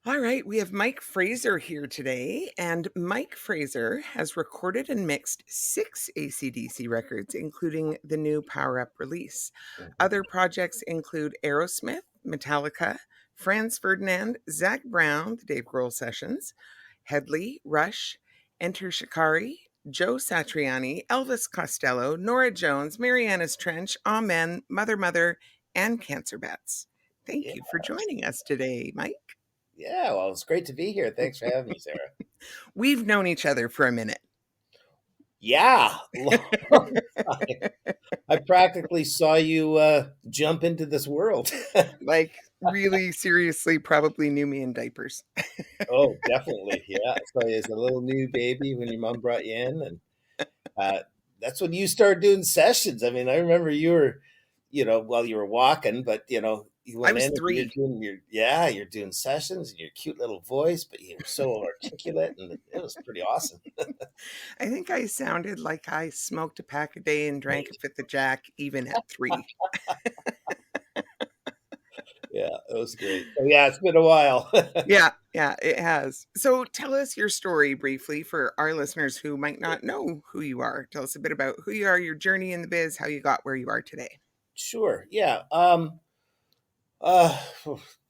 All right, we have Mike Fraser here today, and Mike Fraser has recorded and mixed 6 ACDC records, including the new Power Up release. Mhm. Other projects include Aerosmith, Metallica, Franz Ferdinand, Zach Brown, the Dave Grohl Sessions, Headley, Rush, Enter Shikari, Joe Satriani, Elvis Costello, Nora Jones, Mariana's Trench, Amen, Mother Mother, and Cancer Bats. Thank Yeah, you for joining us today, Mike. yeah. Well, it's great to be here. Thanks for having me, Sarah. We've known each other for a minute. Yeah, long time. I practically saw you jump into this world. Like, really seriously, probably knew me in diapers. Oh, definitely. Yeah. So as a little new baby when your mom brought you in, and uh, that's when you started doing sessions. I mean, I remember you were, while you were walking, but you I went was in and you're 3. doing you're doing sessions and your cute little voice, but you were so articulate, and it was pretty awesome. I think I sounded like I smoked a pack a day and drank a fifth of Jack even at 3. Yeah, it was great. So yeah, it's been a while. Yeah, yeah, it has. So tell us your story briefly for our listeners who might not know who you are. Tell us a bit about who you are, your journey in the biz, how you got where you are today. Sure. Yeah. Uh,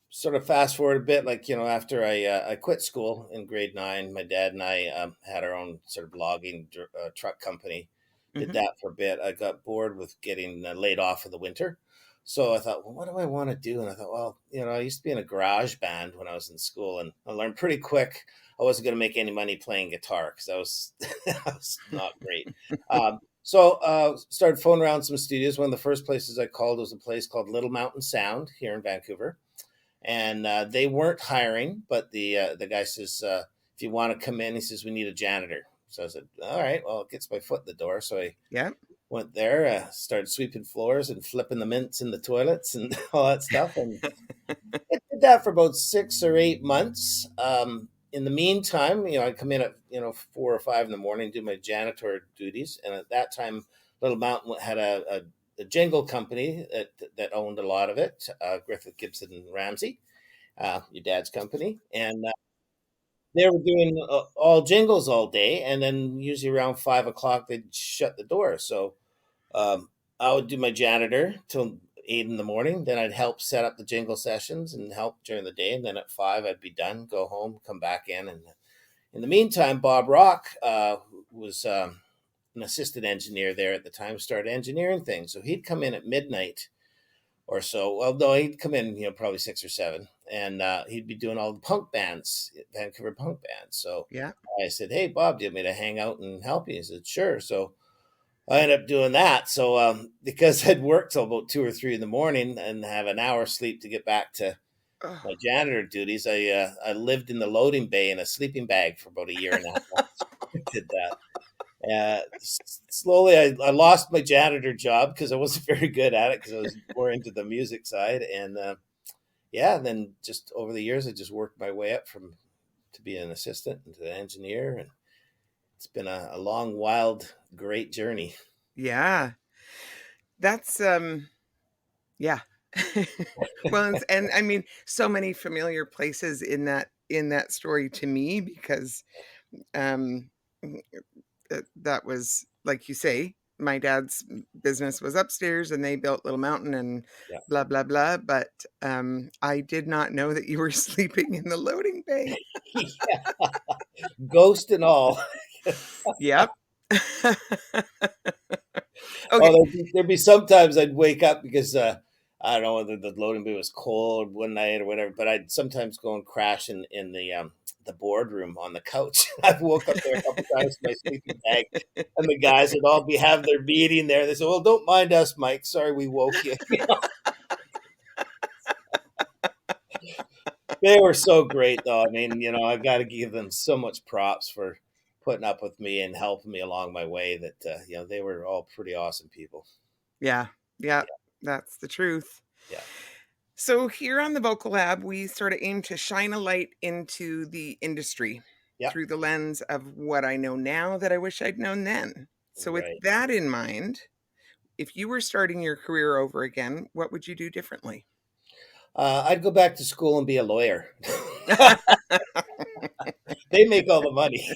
Sort of fast forward a bit, like after I quit school in grade 9, my dad and I had our own sort of logging truck company. Did Mhm. that for a bit. I got bored with getting laid off in the winter, so I thought, well, what do I want to do? And I thought, well, I used to be in a garage band when I was in school, and I learned pretty quick I wasn't going to make any money playing guitar because I was I was not great. Started phoning around some studios. One of the first places I called was a place called Little Mountain Sound here in Vancouver, and they weren't hiring. But the guy says, if you want to come in, he says we need a janitor. So I said, all right, well, it gets my foot in the door. So I Yeah. went there, started sweeping floors and flipping the mints in the toilets and all that stuff, and I did that for about 6 or 8 months. In the meantime, I'd come in at 4 or 5 in the morning, do my janitor duties, and at that time, Little Mountain had a jingle company that owned a lot of it, Griffith Gibson and Ramsey, your dad's company, and they were doing all jingles all day, and then usually around 5 o'clock they'd shut the door. So I would do my janitor till 8 in the morning. Then I'd help set up the jingle sessions and help during the day. And then at 5, I'd be done, go home, come back in. And in the meantime, Bob Rock, who was an assistant engineer there at the time, started engineering things. So he'd come in at midnight or so. Well, no, he'd come in, probably 6 or 7, and he'd be doing all the punk bands, Vancouver punk bands. So Yeah. I said, "Hey, Bob, do you want me to hang out and help you?" He said, "Sure." So I ended up doing that. So because I'd work till about 2 or 3 in the morning and have an hour sleep to get back to my Oh. janitor duties, I lived in the loading bay in a sleeping bag for about a year and a half. I did that. Slowly, I lost my janitor job because I wasn't very good at it because I was more into the music side. And yeah, then just over the years, I just worked my way up from to be an assistant and to an engineer, and it's been a long, wild, great journey. Yeah. That's yeah. Well, and I mean, so many familiar places in that story to me because um that was like you say, my dad's business was upstairs and they built Little Mountain and Yeah. blah blah blah, but I did not know that you were sleeping in the loading bay. Yeah, ghost and all. Yep. Oh, Okay. there'd be sometimes I'd wake up because I don't know whether the loading bay was cold one night or whatever, but I'd sometimes go and crash in the boardroom on the couch. I've woke up there a couple times in my sleeping bag, and the guys would all be having their meeting there. They said, "Well, don't mind us, Mike. Sorry we woke you." They were so great, though. I mean, I got to give them so much props for putting up with me and helping me along my way. That they were all pretty awesome people. Yeah. Yeah. Yeah, That's the truth. yeah, So here on the Vocal Lab, we sort of aim to shine a light into the industry yeah. through the lens of what I know now that I wish I'd known then. So with Right. that in mind, if you were starting your career over again, what would you do differently? I'd go back to school and be a lawyer. They make all the money.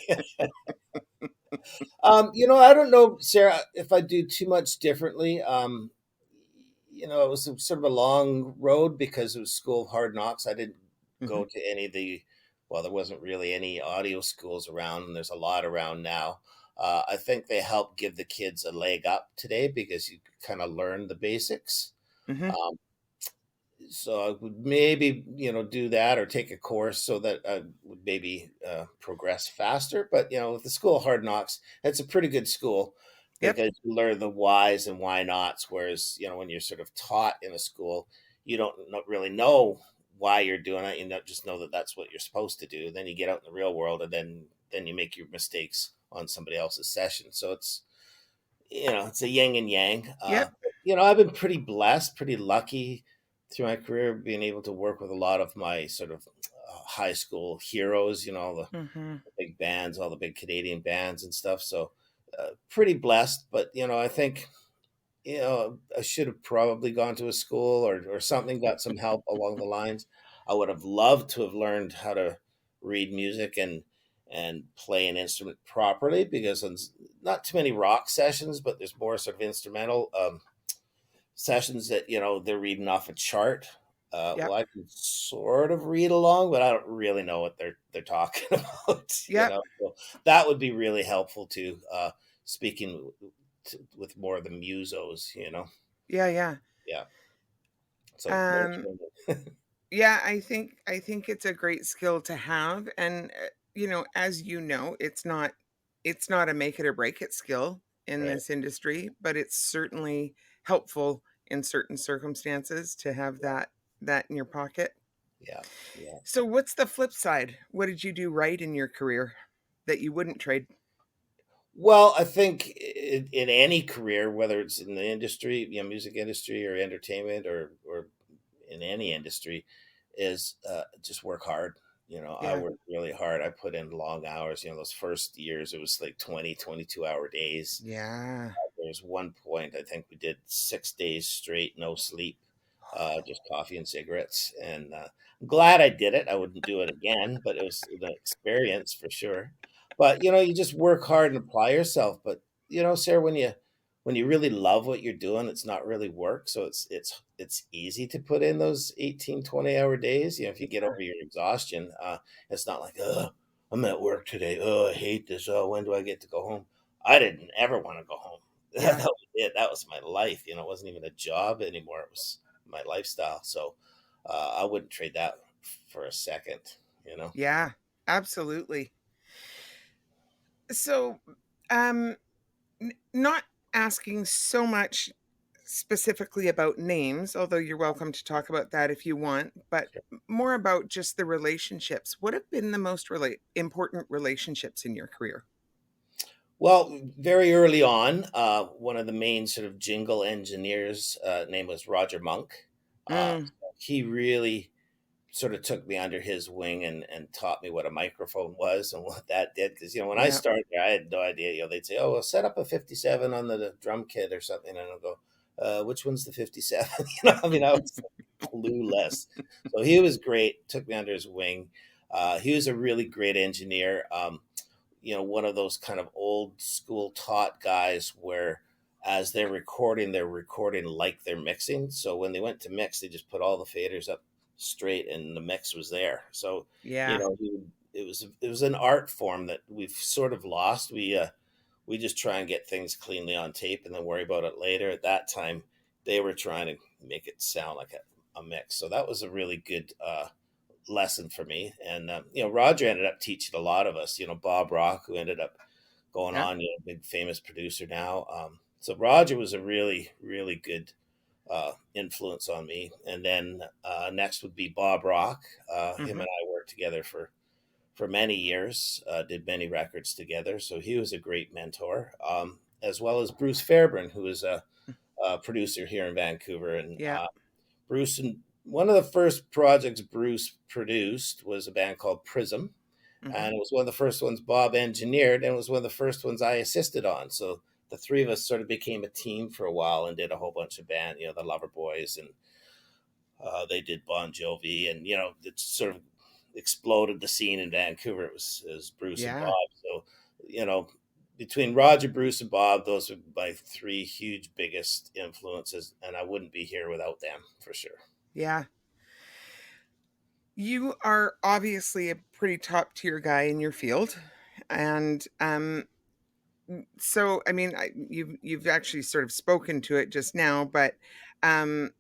I don't know, Sarah, if I do too much differently. It was sort of a long road because it was School of Hard Knocks. I didn't Mhm, go to any of the, well, there wasn't really any audio schools around, and there's a lot around now. I think they help give the kids a leg up today because you kind of learn the basics. mhm. Um, so I would maybe do that or take a course so that I would maybe progress faster. But with the School of Hard Knocks, it's a pretty good school Yep, because you learn the whys and why nots. Whereas when you're sort of taught in a school, you don't not really know why you're doing it. Just know that that's what you're supposed to do. Then you get out in the real world, and then you make your mistakes on somebody else's session. So it's a yin and yang. yep. I've been pretty blessed, pretty lucky through my career, being able to work with a lot of my sort of high school heroes, Mhm. the big bands, all the big Canadian bands and stuff. So, pretty blessed. But, I think, I should have probably gone to a school or something, got some help along the lines. I would have loved to have learned how to read music and play an instrument properly because it's not too many rock sessions, but there's more sort of instrumental sessions that they're reading off a chart. Well, Yep, I can sort of read along, but I don't really know what they're talking about. yep. So that would be really helpful too. Speaking with more of the musos. Yeah, yeah. Yeah. So more Um, training. yeah, I think it's a great skill to have, and, as you know, it's not a make it or break it skill in Right. this industry, but it's certainly helpful in certain circumstances to have that in your pocket. Yeah. Yeah. So what's the flip side? What did you do right in your career that you wouldn't trade? Well, I think in any career, whether it's in the industry, music industry or entertainment or in any industry, is just work hard. I Yeah. worked really hard. I put in long hours. Those first years, it was like 22-hour days. Yeah. There was one point, I think we did 6 days straight, no sleep, just coffee and cigarettes. And I'm glad I did it. I wouldn't do it again, but it was an experience for sure. But you just work hard and apply yourself. But Sarah, when you really love what you're doing, it's not really work. So it's easy to put in those 18-20-hour days. If you get over your exhaustion, it's not like, oh, I'm at work today. Oh, I hate this. Oh, when do I get to go home? I didn't ever want to go home. That Yeah. was it. That was my life. It wasn't even a job anymore. It was my lifestyle. So I wouldn't trade that for a second. You know. Yeah. Absolutely. So, um not asking so much specifically about names, although you're welcome to talk about that if you want, but more about just the relationships. What have been the most important relationships in your career? Well, very early on, one of the main sort of jingle engineers, name was Roger Monk. Mm, He really sort of took me under his wing and taught me what a microphone was and what that did. Because when I yeah. started there, I had no idea. They'd say, "Oh, well, set up a 57 on the drum kit or something," and I'll go, "Which one's the 57?" I mean, I was clueless. So he was great. Took me under his wing. He was a really great engineer. One of those kind of old school taught guys where as they're recording like they're mixing. So when they went to mix, they just put all the faders up straight and the mix was there. So, Yeah. it was an art form that we've sort of lost. We just try and get things cleanly on tape and then worry about it later. At that time, they were trying to make it sound like a mix. So that was a really good lesson for me. And Roger ended up teaching a lot of us. Bob Rock, who ended up going Yeah. on, big famous producer now. So Roger was a really really good influence on me. And then next would be Bob Rock. Him Hmm. and I worked together for many years, did many records together. So he was a great mentor, as well as Bruce Fairburn, who is a producer here in Vancouver. And Yeah. Bruce and one of the first projects Bruce produced was a band called Prism, Hmm. and it was one of the first ones Bob engineered, and it was one of the first ones I assisted on. So the three of us sort of became a team for a while and did a whole bunch of band, the Lover Boys and They did Bon Jovi, and it sort of exploded the scene in Vancouver. It was Bruce and Yeah. Bob. So you know, between Roger, Bruce, and Bob, those are my three huge biggest influences, and I wouldn't be here without them for sure. Yeah. You are obviously a pretty top tier guy in your field. And so I mean, you've actually sort of spoken to it just now, but um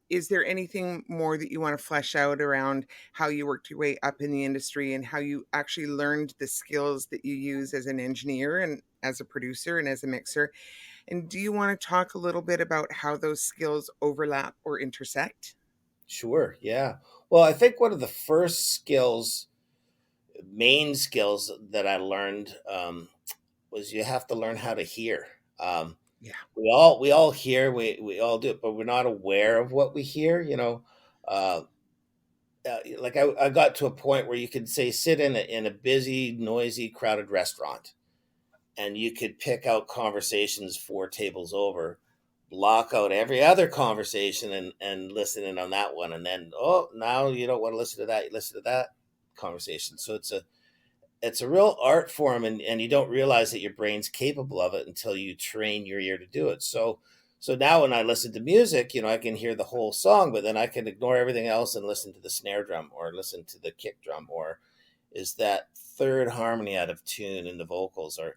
is there anything more that you want to flesh out around how you worked your way up in the industry and how you actually learned the skills that you use as an engineer and as a producer and as a mixer? And do you want to talk a little bit about how those skills overlap or intersect? Sure, yeah. Well, I think one of the first main skills that I learned was you have to learn how to hear. Um, Yeah. we all hear, we all do it, but we're not aware of what we hear. Uh, like I got to a point where you could say sit in a busy, noisy, crowded restaurant, and you could pick out conversations four tables over, block out every other conversation, and listen in on that one, and then now you don't want to listen to that, you listen to that conversation. So it's a real art form, and you don't realize that your brain's capable of it until you train your ear to do it. So now when I listen to music, I can hear the whole song, but then I can ignore everything else and listen to the snare drum or listen to the kick drum, or is that third harmony out of tune in the vocals, or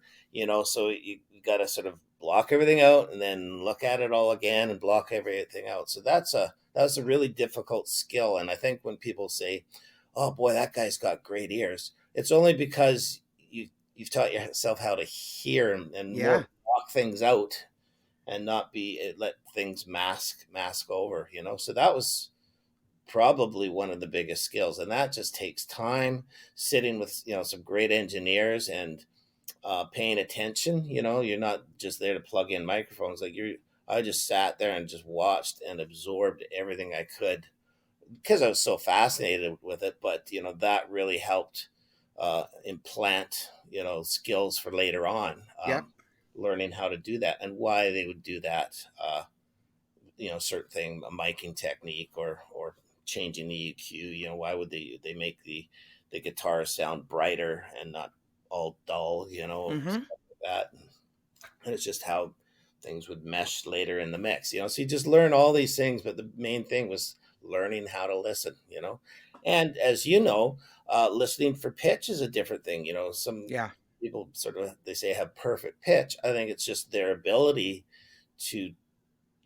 so you got to sort of block everything out and then look at it all again and block everything out. So that's a really difficult skill, and I think when people say, "Oh boy, that guy's got great ears," it's only because you've taught yourself how to hear and more Yeah. block things out and not be let things mask over. So that was probably one of the biggest skills, and that just takes time, sitting with some great engineers and paying attention. You're not just there to plug in microphones. I just sat there and just watched and absorbed everything I could because I was so fascinated with it. But that really helped implant skills for later on, Yep. learning how to do that and why they would do that. Certain thing, a miking technique, or changing the EQ. Why would they make the guitar sound brighter and not all dull? Mhm. Stuff like that. And it's just how things would mesh later in the mix. So you just learn all these things, but the main thing was learning how to listen. And as listening for pitch is a different thing. Some Yeah. people sort of, they say, have perfect pitch. I think it's just their ability to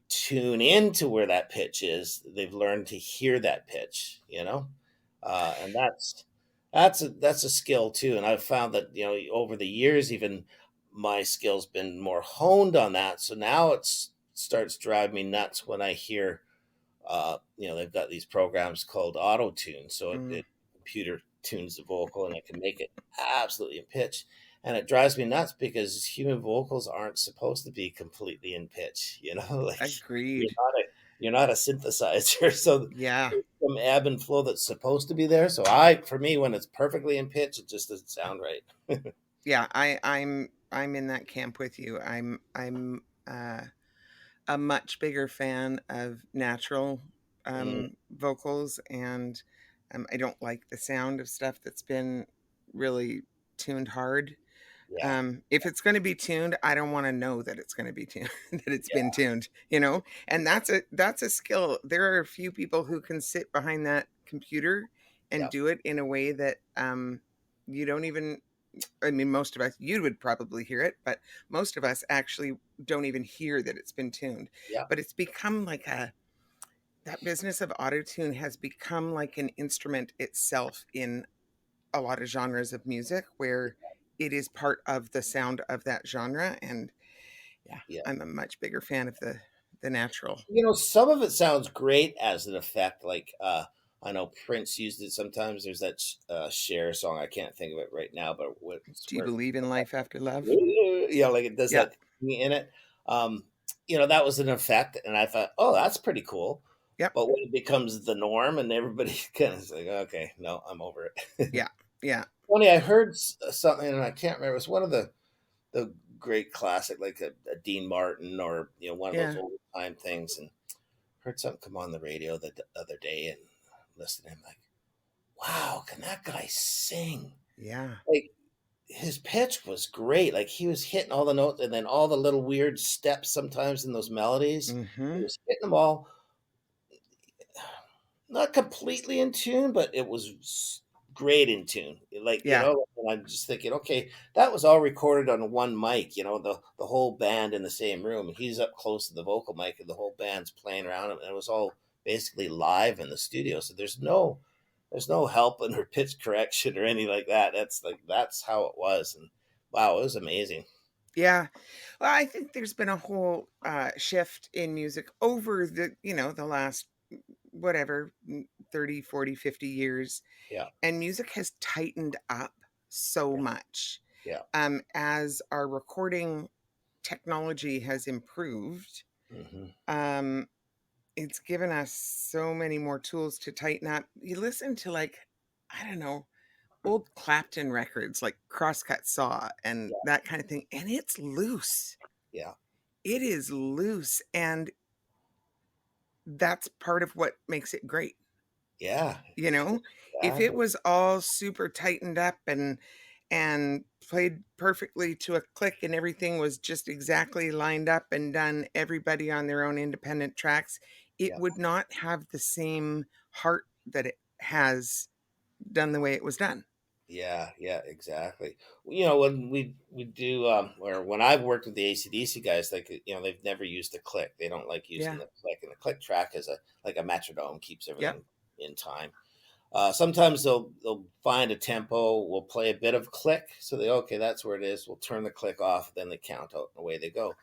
tune into where that pitch is. They've learned to hear that pitch, and that's a skill too. And I've found that over the years, even my skills been more honed on that. So now starts driving me nuts when I hear they've got these programs called auto tune. So Mm. it computer tunes the vocal and it can make it absolutely in pitch. And it drives me nuts because human vocals aren't supposed to be completely in pitch, like you're Agreed. not a you're not a synthesizer. So Yeah. there's some ebb and flow that's supposed to be there. So for me, when it's perfectly in pitch, it just doesn't sound right. Yeah, I'm in that camp with you. A much bigger fan of natural Mm, vocals, and I don't like the sound of stuff that's been really tuned hard. yeah, If it's going to be tuned, I don't want to know that it's going to be tuned, that it's been yeah, tuned, you know? And that's a skill. There are a few people who can sit behind that computer and yeah, do it in a way that you don't even, I mean, most of us, you would probably hear it, but most of us actually don't even hear that it's been tuned. yeah, But it's become like that business of auto tune has become like an instrument itself in a lot of genres of music where it is part of the sound of that genre. And yeah, yeah. I'm a much bigger fan of the natural. Some of it sounds great as an effect. Like I know Prince used it sometimes. There's that Cher song. I can't think of it right now, but Do you where believe in life after love? like it does Yeah. that thing in it. Um, that was an effect, and I thought, oh, that's pretty cool. Yep. But when it becomes the norm, and everybody kind of is like, okay, no, I'm over it. Yeah. Yeah. Funny, I heard something, and I can't remember. It was one of the great classic, like a Dean Martin, or one of those Yeah. old time things, and heard something come on the radio the other day and listened to him like, wow, can that guy sing? Yeah. Like his pitch was great. Like he was hitting all the notes and then all the little weird steps sometimes in those melodies. He Mhm. was hitting them all not completely in tune, but it was great in tune. Like, Yeah. and I'm just thinking, okay, that was all recorded on one mic, the whole band in the same room. He's up close to the vocal mic and the whole band's playing around him. And it was all basically live in the studio. So there's no helping or pitch correction or anything like that. That's how it was. And wow, it was amazing. Yeah. Well, I think there's been a whole, shift in music over the last, whatever, 30, 40, 50 years, Yeah. and music has tightened up so Yeah. much, Yeah. as our recording technology has improved. Hmm. Um, it's given us so many more tools to tighten up. You listen to, like, I don't know, old Clapton records, like Crosscut Saw and Yeah. that kind of thing, and it's loose. Yeah. It is loose, and that's part of what makes it great, Yeah. you know? If it Exactly. was all super tightened up and played perfectly to a click and everything was just exactly lined up and done, everybody on their own independent tracks, it Yeah. would not have the same heart that it has done the way it was done. Yeah, yeah, exactly. When we do, or when I've worked with the ACDC guys, like they've never used a click. They don't like using Yeah. the click, and the click track is like a metronome, keeps Yep. everything in time. Sometimes they'll find a tempo, we'll play a bit of click, so okay, that's where it is. We'll turn the click off, then they count out and away they go.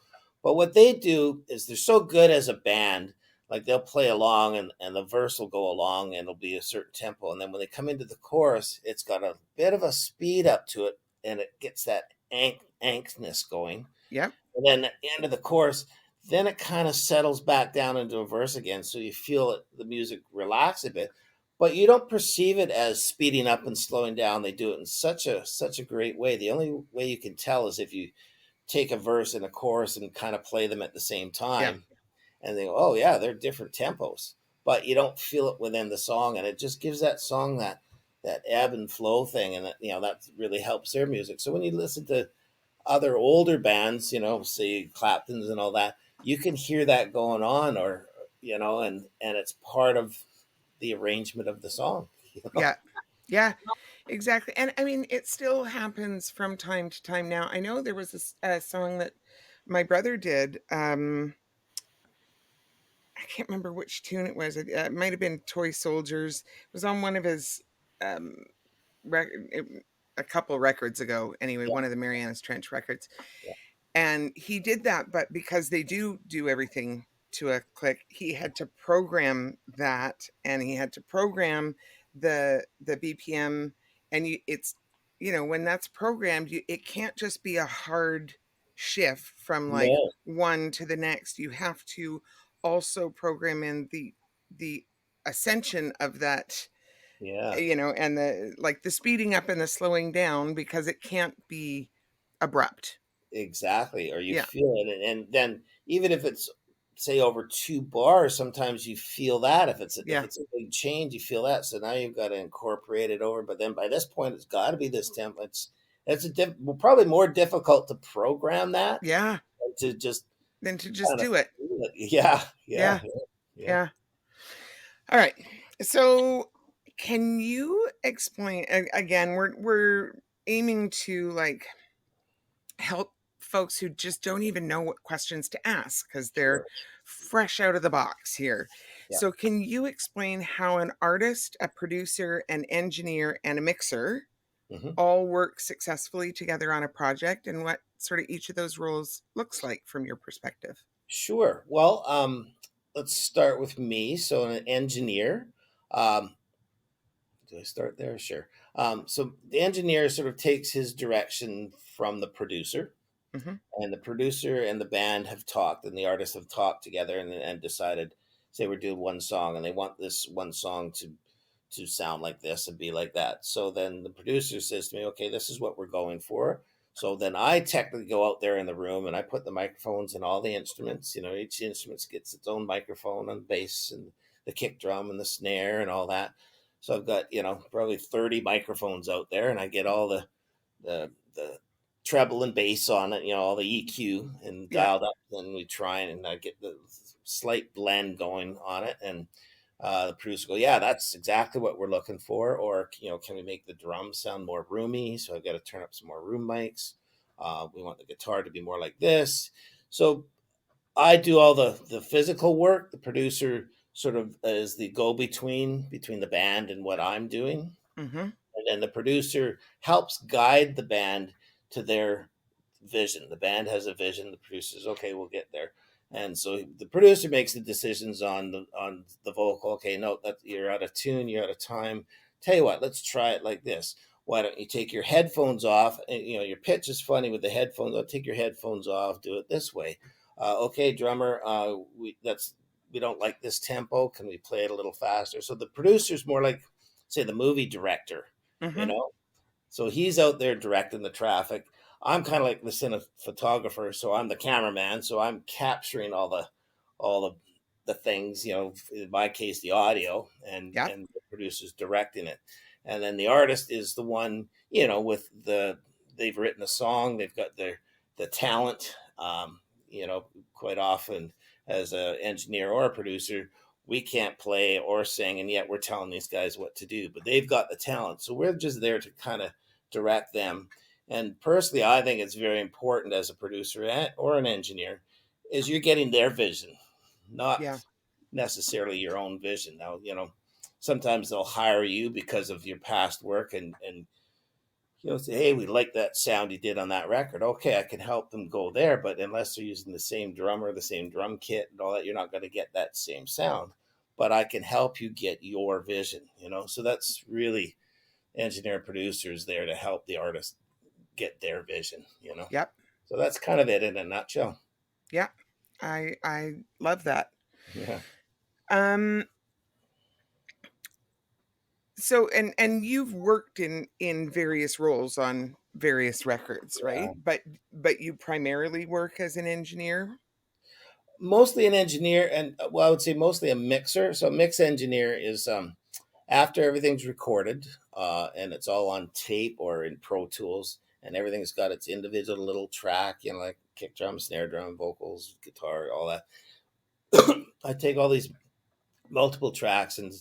But what they do is they're so good as a band, like they'll play along and the verse will go along and it'll be a certain tempo, and then when they come into the chorus, it's got a bit of a speed up to it, and it gets that angstness going. Yep. And then at the end of the chorus, then it kind of settles back down into a verse again. So you feel it, the music relax a bit, but you don't perceive it as speeding up and slowing down. They do it in such a great way. The only way you can tell is if you take a verse and a chorus and kind of play them at the same Yeah. time, and they go, oh yeah, they're different tempos, but you don't feel it within the song, and it just gives that song that ebb and flow thing, and that really helps their music. So when you listen to other older bands, say Clapton's and all that, you can hear that going on, or and it's part of the arrangement of the song. You know? Yeah. Yeah. Exactly. And I mean, it still happens from time to time now. I know there was a song that my brother did. I can't remember which tune it was. It might have been Toy Soldiers. It was on one of his um, a couple records ago. Anyway, Yeah, one of the Marianas Trench records. yeah, And he did that, but because they do everything to a click, he had to program that, and he had to program the BPM, and when that's programmed, it can't just be a hard shift from like no, one to the next. You have to also program in the ascension of that, yeah. and the speeding up and the slowing down, because it can't be abrupt. Exactly, or you Yeah. feel it, and then even if it's say over 2 bars, sometimes you feel that if Yeah. it's a big change, you feel that. So now you've got to incorporate it over. But then by this point, it's got to be this tempo. Well, probably more difficult to program that Yeah. than to just Then to just kind of do it. feel it. Yeah, yeah, Yeah. yeah, Yeah. All right. So can you explain again, we're aiming to like help folks who just don't even know what questions to ask because they're sure, fresh out of the box here. yeah. So can you explain how an artist, a producer, an engineer, and a mixer Hmm. all work successfully together on a project, and what sort of each of those roles looks like from your perspective? Sure. Well, let's start with me. So, an engineer. Um, Do I start there? Sure. So the engineer sort of takes his direction from the producer, Hmm. and the producer and the band have talked, and the artists have talked together, and decided, say we're doing one song, and they want this one song to sound like this and be like that. So then the producer says to me, okay, this is what we're going for. So then I technically go out there in the room and I put the microphones in all the instruments. Each instrument gets its own microphone on the bass and the kick drum and the snare and all that. So I've got, probably 30 microphones out there, and I get all the treble and bass on it, all the EQ and Yeah. dialed up. Then we try and I get the slight blend going on it, and the producer go, yeah, that's exactly what we're looking for. Or can we make the drums sound more roomy? So I've got to turn up some more room mics. We want the guitar to be more like this. So I do all the physical work. The producer sort of is the go between the band and what I'm doing, Mhm. and then the producer helps guide the band to their vision. The band has a vision. The producer says, "Okay, we'll get there." And so the producer makes the decisions on the vocal. Okay, no, that you're out of tune. You're out of time. Tell you what, let's try it like this. Why don't you take your headphones off? And, your pitch is funny with the headphones. I'll take your headphones off. Do it this way. Okay, drummer. We don't like this tempo. Can we play it a little faster? So the producer's more like, say, the movie director. You Mhm. know, so he's out there directing the traffic. I'm kind of like the cinematographer, so I'm the cameraman. So I'm capturing all the things, in my case, the audio, and Yep. and the producer's directing it. And then the artist is the one, with they've written a song, they've got the talent. Quite often as an engineer or a producer, we can't play or sing, and yet we're telling these guys what to do, but they've got the talent, so we're just there to kind of direct them. And personally, I think it's very important as a producer or an engineer is you're getting their vision, not Yeah. necessarily your own vision. Now, sometimes they'll hire you because of your past work, and say, hey, we like that sound you did on that record. Okay, I can help them go there, but unless they're using the same drummer, the same drum kit, and all that, you're not going to get that same sound. But I can help you get your vision. So that's really engineer producers there to help the artist get their vision. Yep. So that's kind of it in a nutshell. Yeah. I love that. Yeah. Um so and you've worked in various roles on various records, right? Yeah. But you primarily work as an engineer? Mostly an engineer, and well, I would say mostly a mixer. So a mix engineer is after everything's recorded, and it's all on tape or in Pro Tools, and everything's got its individual little track, like kick drum, snare drum, vocals, guitar, all that. I take all these multiple tracks, and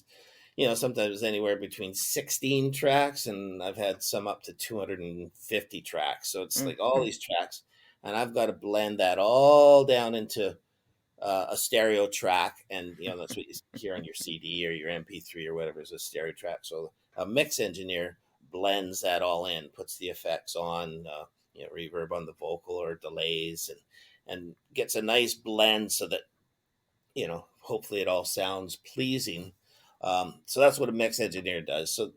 sometimes anywhere between 16 tracks, and I've had some up to 250 tracks. So it's like all Mhm. these tracks, and I've got to blend that all down into a stereo track, and that's what you hear on your CD or your MP3 or whatever is a stereo track. So a mix engineer blends that all in, puts the effects on, reverb on the vocal or delays, and gets a nice blend so that hopefully it all sounds pleasing. So that's what a mix engineer does. So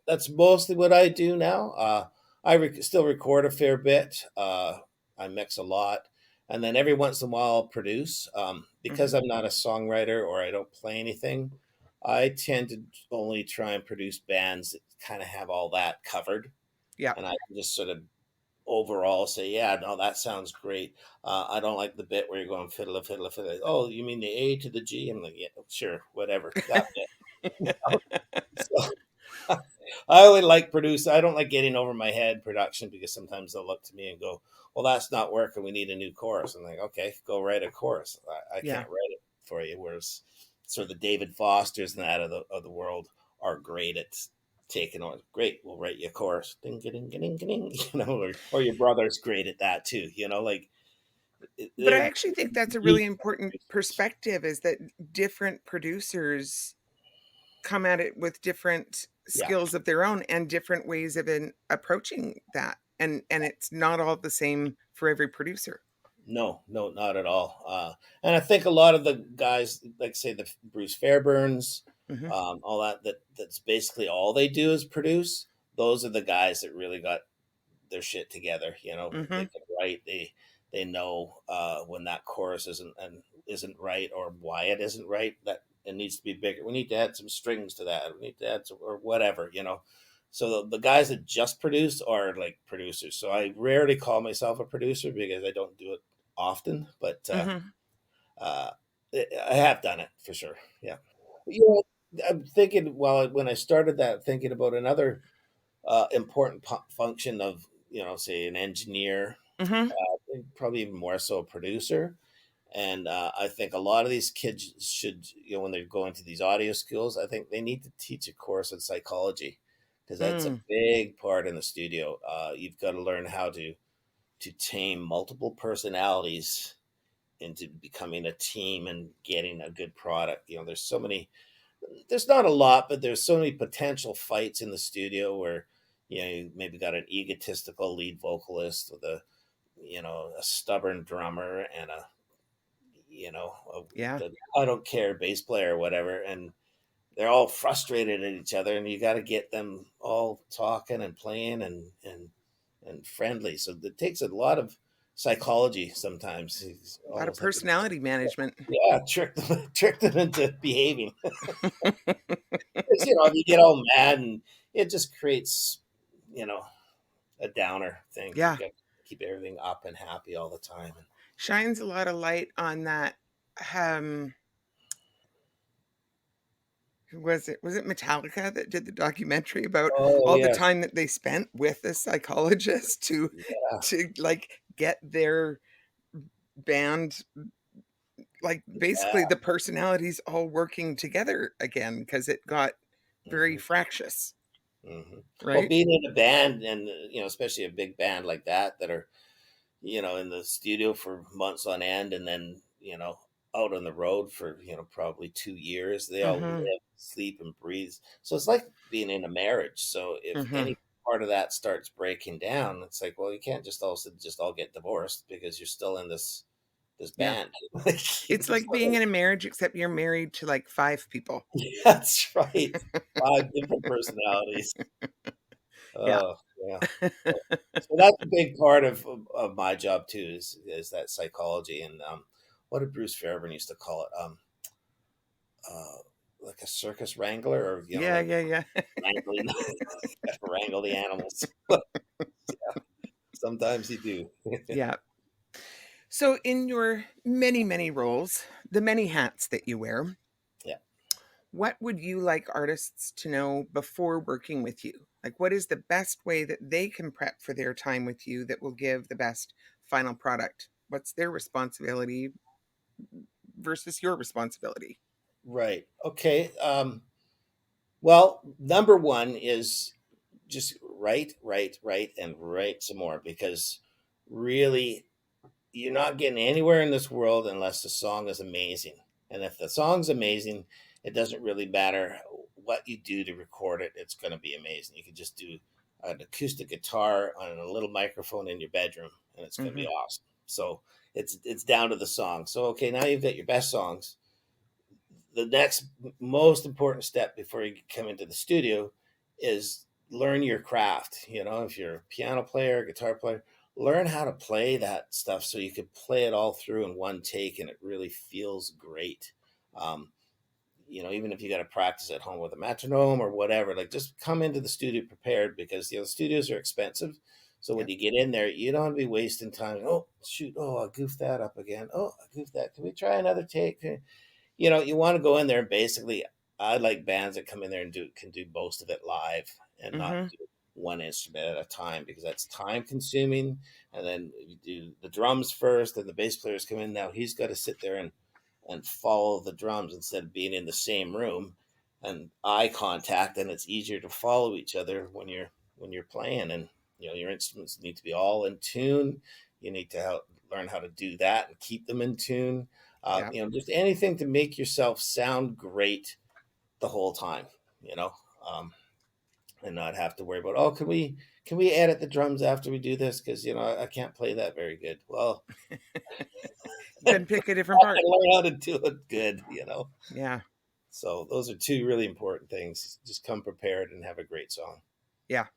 that's mostly what I do now. I still record a fair bit. I mix a lot, and then every once in a while I'll produce. Because Mhm. I'm not a songwriter or I don't play anything, I tend to only try and produce bands that kind of have all that covered, Yeah. and I can just sort of overall say, yeah, no, that sounds great. I don't like the bit where you're going fiddle, fiddle, fiddle. Oh, you mean the A to the G? I'm like, yeah, sure, whatever, that bit. So, I only like produce. I don't like getting over my head production, because sometimes they'll look to me and go, well, that's not working. We need a new chorus. I'm like, okay, go write a chorus. I Yeah. can't write it for you. Whereas sort of the David Fosters and that of the world are great at taking on. Great, we'll write you a chorus. Ding, ding, ding, ding, ding. Or your brother's great at that too. Like But I they're actually think that's a deep really important producers. perspective is that different producers come at it with different Yeah. skills of their own and different ways of approaching that. And it's not all the same for every producer. No, no, not at all. And I think a lot of the guys, like say the Bruce Fairburns, Mhm. all that's basically all they do is produce. Those are the guys that really got their shit together. They Mhm. can write. They know when that chorus isn't right, or why it isn't right. That it needs to be bigger. We need to add some strings to that. We need to add some, or whatever. So the guys that just produce are like producers. So I rarely call myself a producer because I don't do it often, but Mhm. uh, I have done it for sure. Yeah. You know, I'm thinking, well, when I started that, thinking about another important function of, say an engineer, Mhm. probably even more so a producer. And I think a lot of these kids should, when they're going to these audio schools, I think they need to teach a course in psychology because that's a Mm. big part in the studio. You've got to learn how to tame multiple personalities into becoming a team and getting a good product. There's not a lot, but there's so many potential fights in the studio where, you maybe got an egotistical lead vocalist with a stubborn drummer and Yeah. I don't care bass player or whatever. And they're all frustrated at each other and you got to get them all talking and playing and friendly. So it takes a lot of psychology sometimes. It's A lot of almost like, personality management. yeah, trick them into behaving. 'Cause, if you get all mad and it just creates, you know, a downer thing. You Yeah. got to keep everything up and happy all the time. And Shines a lot of light on that, um, who was it? Was it Metallica that did the documentary about oh all the yes, time that they spent with a psychologist yeah, like, get their band, like, basically yeah, the personalities all working together again because it got very hmm fractious, Well, right? being in a band and especially a big band like that are in the studio for months on end, and then out on the road for probably 2 years. They all Mhm. live, sleep, and breathe. So it's like being in a marriage. So if Mhm. any part of that starts breaking down, it's like, well, you can't just also just all get divorced because you're still in this Yeah. band. Like, It's you're like still being in a marriage, except you're married to, like, 5 people. that's right. 5 different personalities. Yeah. Oh, yeah. So that's a big part of my job too is that psychology. And what did Bruce Fairbairn used to call it? Uh, like a circus wrangler, or Yeah, like yeah, yeah. wrangling, wrangle the animals. Sometimes you do. Yeah. So in your many, many roles, the many hats that you wear, Yeah. what would you like artists to know before working with you? Like, what is the best way that they can prep for their time with you that will give the best final product? What's their responsibility versus your responsibility? Right. Okay. Well, number one is just write, and write some more because really you're not getting anywhere in this world unless the song is amazing. And if the song's amazing, it doesn't really matter what you do to record it, it's going to be amazing. You can just do an acoustic guitar on a little microphone in your bedroom and it's going to be Mhm. awesome. So it's down to the song. So okay, now you've got your best songs. The next most important step before you come into the studio is learn your craft. If you're a piano player, guitar player, learn how to play that stuff so you can play it all through in one take and it really feels great. Um, even if you got to practice at home with a metronome or whatever, like just come into the studio prepared because studios are expensive. So when Yep. you get in there, you don't want to be wasting time. Oh shoot! Oh, I goofed that up again. Oh, I goofed that. Can we try another take? You want to go in there and basically, I like bands that come in there and can do most of it live and not Mhm. do one instrument at a time because that's time consuming. And then you do the drums first, and the bass players come in. Now he's got to sit there and follow the drums instead of being in the same room and eye contact. And it's easier to follow each other when you're playing, and your instruments need to be all in tune. You need to learn how to do that and keep them in tune. Yep. Just anything to make yourself sound great the whole time, you know, um, and not have to worry about, oh, can we edit the drums after we do this? Because I can't play that very good. Well, I Then pick a different part. learn how to do it good. Yeah. So those are two really important things. Just come prepared and have a great song. Yeah.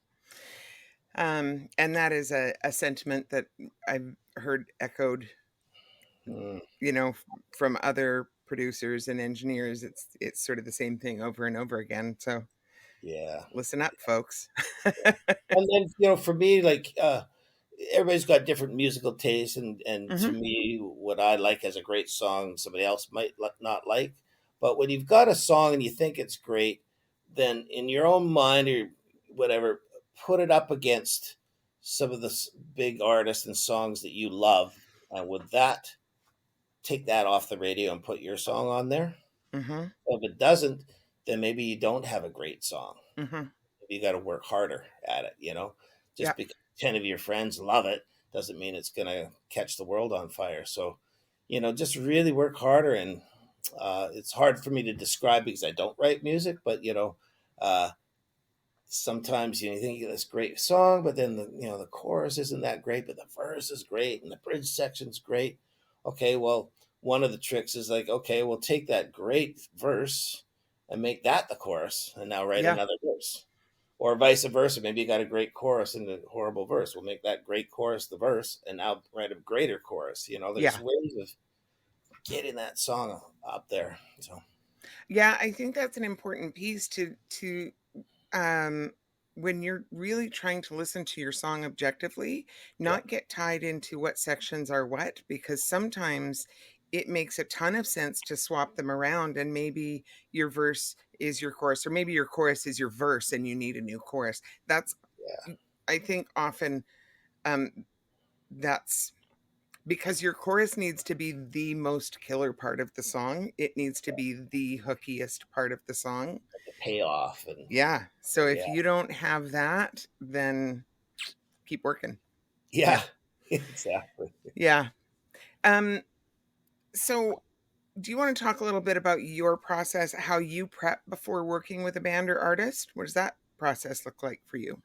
And that is a sentiment that I've heard echoed, Mm, from other producers and engineers. It's sort of the same thing over and over again. So Yeah. Listen up, folks. And then, for me, like, everybody's got different musical tastes, and to Mhm, me, what I like as a great song, somebody else might not like. But when you've got a song and you think it's great, then in your own mind or whatever, put it up against some of the big artists and songs that you love, and would that take that off the radio and put your song on there? mhm, If it doesn't, then maybe you don't have a great song. mhm. You got to work harder at it, Yeah, just because 10 of your friends love it doesn't mean it's going to catch the world on fire. So, just really work harder. And it's hard for me to describe because I don't write music, but, uh, sometimes you think this great song, but then the chorus isn't that great, but the verse is great and the bridge section's great. Okay, well, one of the tricks is like, okay, we'll take that great verse and make that the chorus, and now write yeah, another verse, or vice versa. Maybe you got a great chorus and a horrible verse. We'll make that great chorus the verse, and now write a greater chorus. There's yeah. ways of getting that song up there. So Yeah, I think that's an important piece to um when you're really trying to listen to your song objectively, yeah, not get tied into what sections are what, because sometimes it makes a ton of sense to swap them around, and maybe your verse is your chorus, or maybe your chorus is your verse and you need a new chorus. That's yeah, I think often um that's because your chorus needs to be the most killer part of the song. It needs to be the hookiest part of the song. the payoff and Yeah. So if yeah, you don't have that, then keep working. yeah, Yeah. exactly. Yeah. Um, so do you want to talk a little bit about your process, how you prep before working with a band or artist? What does that process look like for you?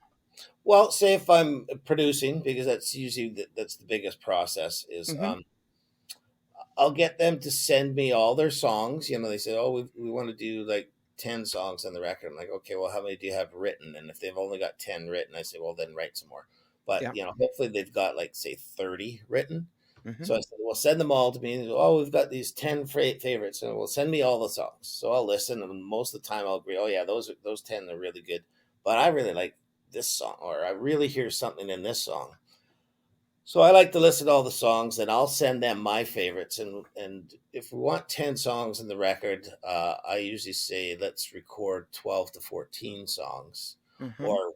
Well, say if I'm producing, because that's usually that's the biggest process. Is Mm-hmm. I'll get them to send me all their songs. They say, "Oh, we want to do like 10 songs on the record." I'm like, "Okay, well, how many do you have written?" And if they've only got 10 written, I say, "Well, then write some more." But Yeah. hopefully they've got like say 30 written. Mm-hmm. So I said, "Well, send them all to me." And they go, "Oh, we've got these 10 favorites," and well, send me all the songs. So I'll listen, and most of the time I'll agree. Oh yeah, those 10 are really good, but I really like this song, or I really hear something in this song. So I like to listen to all the songs, and I'll send them my favorites. And if we want 10 songs in the record, I usually say let's record 12 to 14 songs, Mm-hmm. or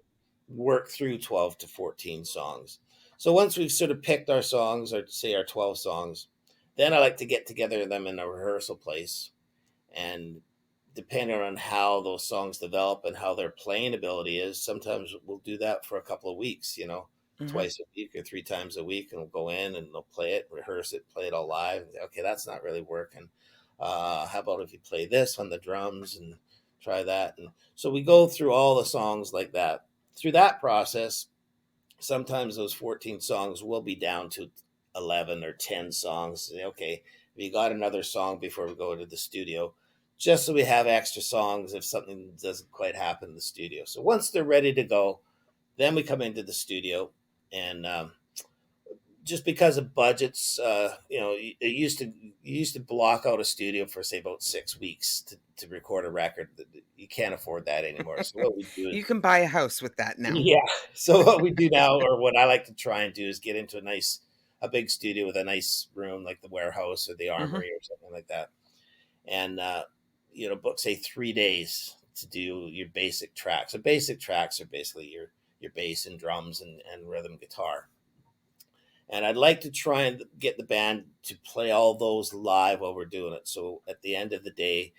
work through 12 to 14 songs. So once we've sort of picked our songs, or say our 12 songs, then I like to get together them in a rehearsal place, and depending on how those songs develop and how their playing ability is, sometimes we'll do that for a couple of weeks, Mm-hmm. twice a week or 3 times a week, and we'll go in and they'll play it, rehearse it, play it all live. Okay, that's not really working. How about if you play this on the drums and try that? And so we go through all the songs like that. Through that process, sometimes those 14 songs will be down to 11 or 10 songs. Okay, we got another song before we go to the studio, just so we have extra songs if something doesn't quite happen in the studio. So once they're ready to go, then we come into the studio, and just because of budgets, you used to block out a studio for say about 6 weeks to record a record. You can't afford that anymore. So what we do is, You can buy a house with that now. yeah. So what we do now, or what I like to try and do, is get into a big studio with a nice room like the warehouse or the Mm-hmm. armory or something like that, and book say 3 days to do your basic tracks. So basic tracks are basically your bass and drums and rhythm guitar. And I'd like to try and get the band to play all those live while we're doing it. So at the end of the day,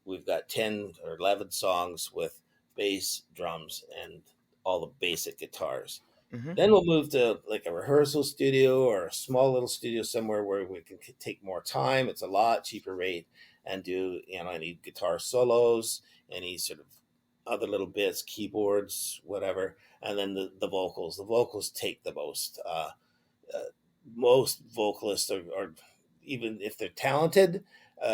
we've got 10 or 11 songs with bass, drums, and all the basic guitars. Mm-hmm. Then we'll move to like a rehearsal studio or a small little studio somewhere where we can take more time. It's a lot cheaper rate, and do any guitar solos, any sort of other little bits, keyboards, whatever, and then the vocals. The vocals take the most. Uh, Most vocalists are, even if they're talented,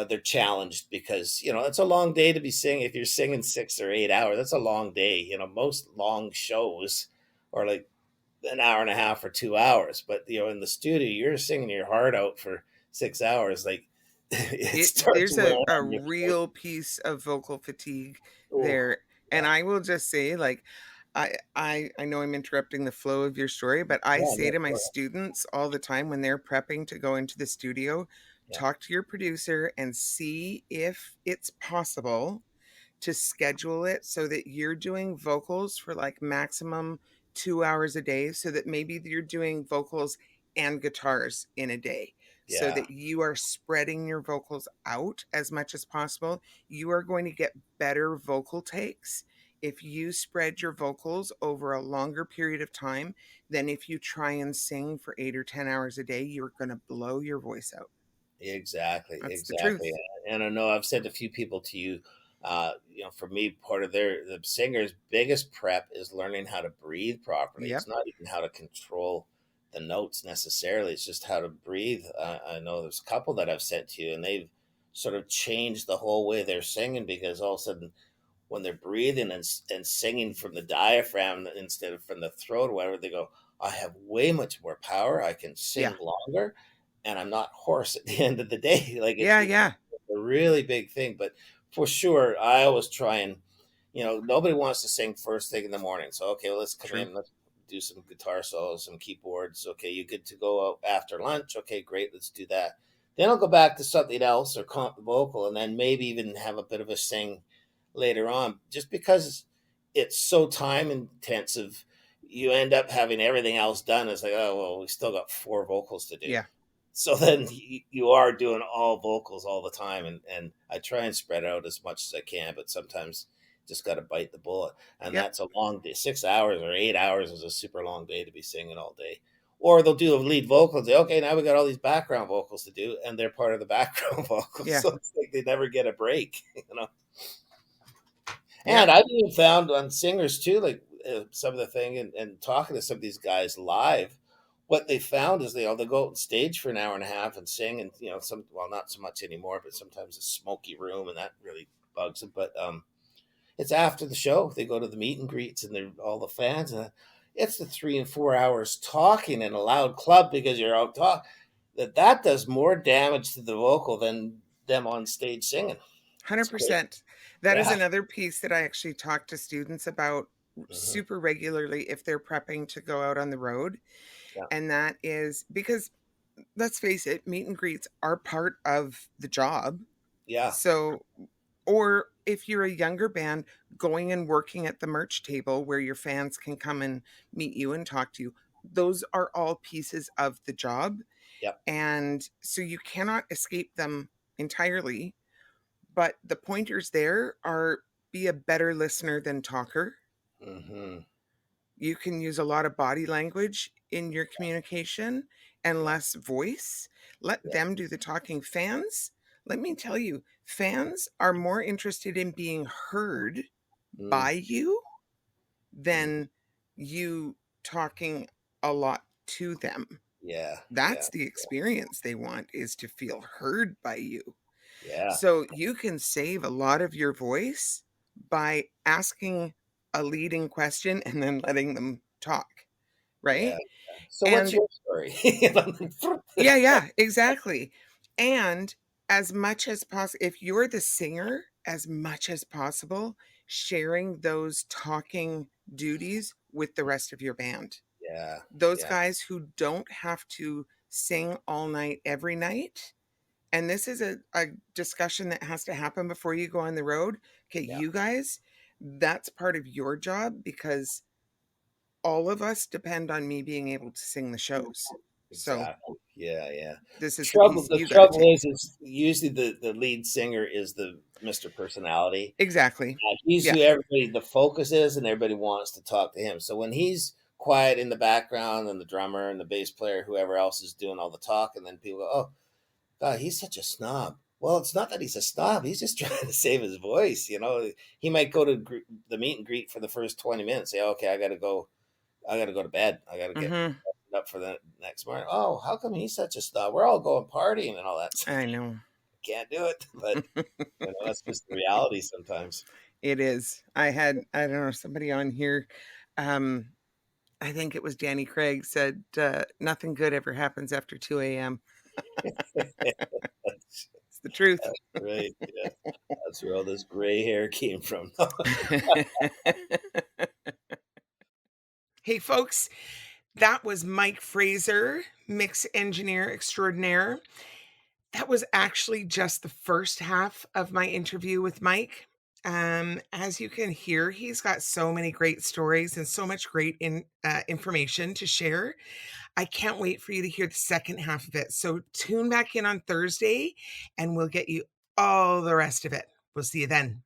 they're challenged because it's a long day to be singing. If you're singing 6 or 8 hours, that's a long day. Most long shows are like an hour and a half or 2 hours, but in the studio you're singing your heart out for 6 hours. Like it starts There's wearing a on your throat. real piece of vocal fatigue Oh, there. And Yeah. I will just say, like, I know I'm interrupting the flow of your story, but I Yeah, say no, to my go ahead. students all the time when they're prepping to go into the studio, Yeah. talk to your producer and see if it's possible to schedule it so that you're doing vocals for like maximum 2 hours a day, so that maybe you're doing vocals and guitars in a day, so Yeah. that you are spreading your vocals out as much as possible. You are going to get better vocal takes if you spread your vocals over a longer period of time than if you try and sing for 8 or 10 hours a day. You're going to blow your voice out. Exactly, That's the exactly. truth. And I know I've said a few people to you, for me, part of the singer's biggest prep is learning how to breathe properly. Yep. It's not even how to control the notes necessarily. It's just how to breathe. I know there's a couple that I've said to you, and they've sort of changed the whole way they're singing because all of a sudden when they're breathing and singing from the diaphragm instead of from the throat or whatever, they go, I have way much more power. I can Yeah. sing longer and I'm not hoarse at the end of the day. Like Yeah, it's yeah. a really big thing. But for sure, I always try and, nobody wants to sing first thing in the morning. So, okay, well, let's come True. in, let's do some guitar solos, some keyboards. Okay, you good to go out after lunch? Okay, great, let's do that. Then I'll go back to something else or comp vocal and then maybe even have a bit of a sing later on, just because it's so time intensive. You end up having everything else done. It's like, oh well, we still got four vocals to do. Yeah. So then you are doing all vocals all the time, and I try and spread out as much as I can, but sometimes just got to bite the bullet, and Yep. that's a long day. 6 hours or 8 hours is a super long day to be singing all day. Or they'll do a lead vocal and say, okay, now we got all these background vocals to do, and they're part of the background vocals, Yeah. so it's like they never get a break, you know. Yep. And I've even found on singers too, like some of the thing, and talking to some of these guys live, what they found is they'll go out on stage for an hour and a half and sing, and some, well, not so much anymore, but sometimes a smoky room, and that really bugs them. But it's after the show they go to the meet and greets, and they're all the fans, and it's the 3 and 4 hours talking in a loud club because you're out talk. That does more damage to the vocal than them on stage singing. It's crazy. 100%. That is Yeah. another piece that I actually talk to students about Hmm. super regularly if they're prepping to go out on the road. Yeah. And that is because, let's face it, meet and greets are part of the job. Yeah. So, or if you're a younger band, going and working at the merch table where your fans can come and meet you and talk to you, those are all pieces of the job. Yep. And so you cannot escape them entirely. But the pointers there are: be a better listener than talker. Hmm. You can use a lot of body language in your communication and Yeah. less voice. Let Yeah. them do the talking. Fans, let me tell you, fans are more interested in being heard Mm. by you Mhm. than you talking a lot to them. Yeah. Yeah. That's the experience they want, is to feel heard by you. Yeah. So you can save a lot of your voice by asking a leading question and then letting them talk, Yeah. right? So what's And your story? yeah, yeah, exactly. And as much as possible, if you're the singer, as much as possible, sharing those talking duties with the rest of your band. Yeah. Those Yeah. guys who don't have to sing all night every night. And this is a discussion that has to happen before you go on the road. Okay, Yeah. you guys, that's part of your job, because all of us depend on me being able to sing the shows. So Exactly. Yeah. Yeah. this is the Trouble. piece The you got to trouble take. is usually the lead singer is the Mr. Personality. Exactly. He's Yeah. who everybody the focus is, and everybody wants to talk to him. So when he's quiet in the background, and the drummer and the bass player, whoever else is doing all the talk, and then people go, "Oh, God, he's such a snob." Well, it's not that he's a snob. He's just trying to save his voice. He might go to the meet and greet for the first 20 minutes. Say, okay, I got to go. I got to go to bed. I got to get Mhm. up for the next morning. Oh, how come he's such a snob? We're all going partying and all that. I know. Can't do it. But that's just the reality sometimes. It is. I don't know, somebody on here, um, I think it was Danny Craig, said, "Nothing good ever happens after 2 a.m." It's the truth. Right. Yeah. That's where all this gray hair came from. Hey, folks, that was Mike Fraser, mix engineer extraordinaire. That was actually just the first half of my interview with Mike. As you can hear, he's got so many great stories and so much great information to share. I can't wait for you to hear the second half of it. So tune back in on Thursday and we'll get you all the rest of it. We'll see you then.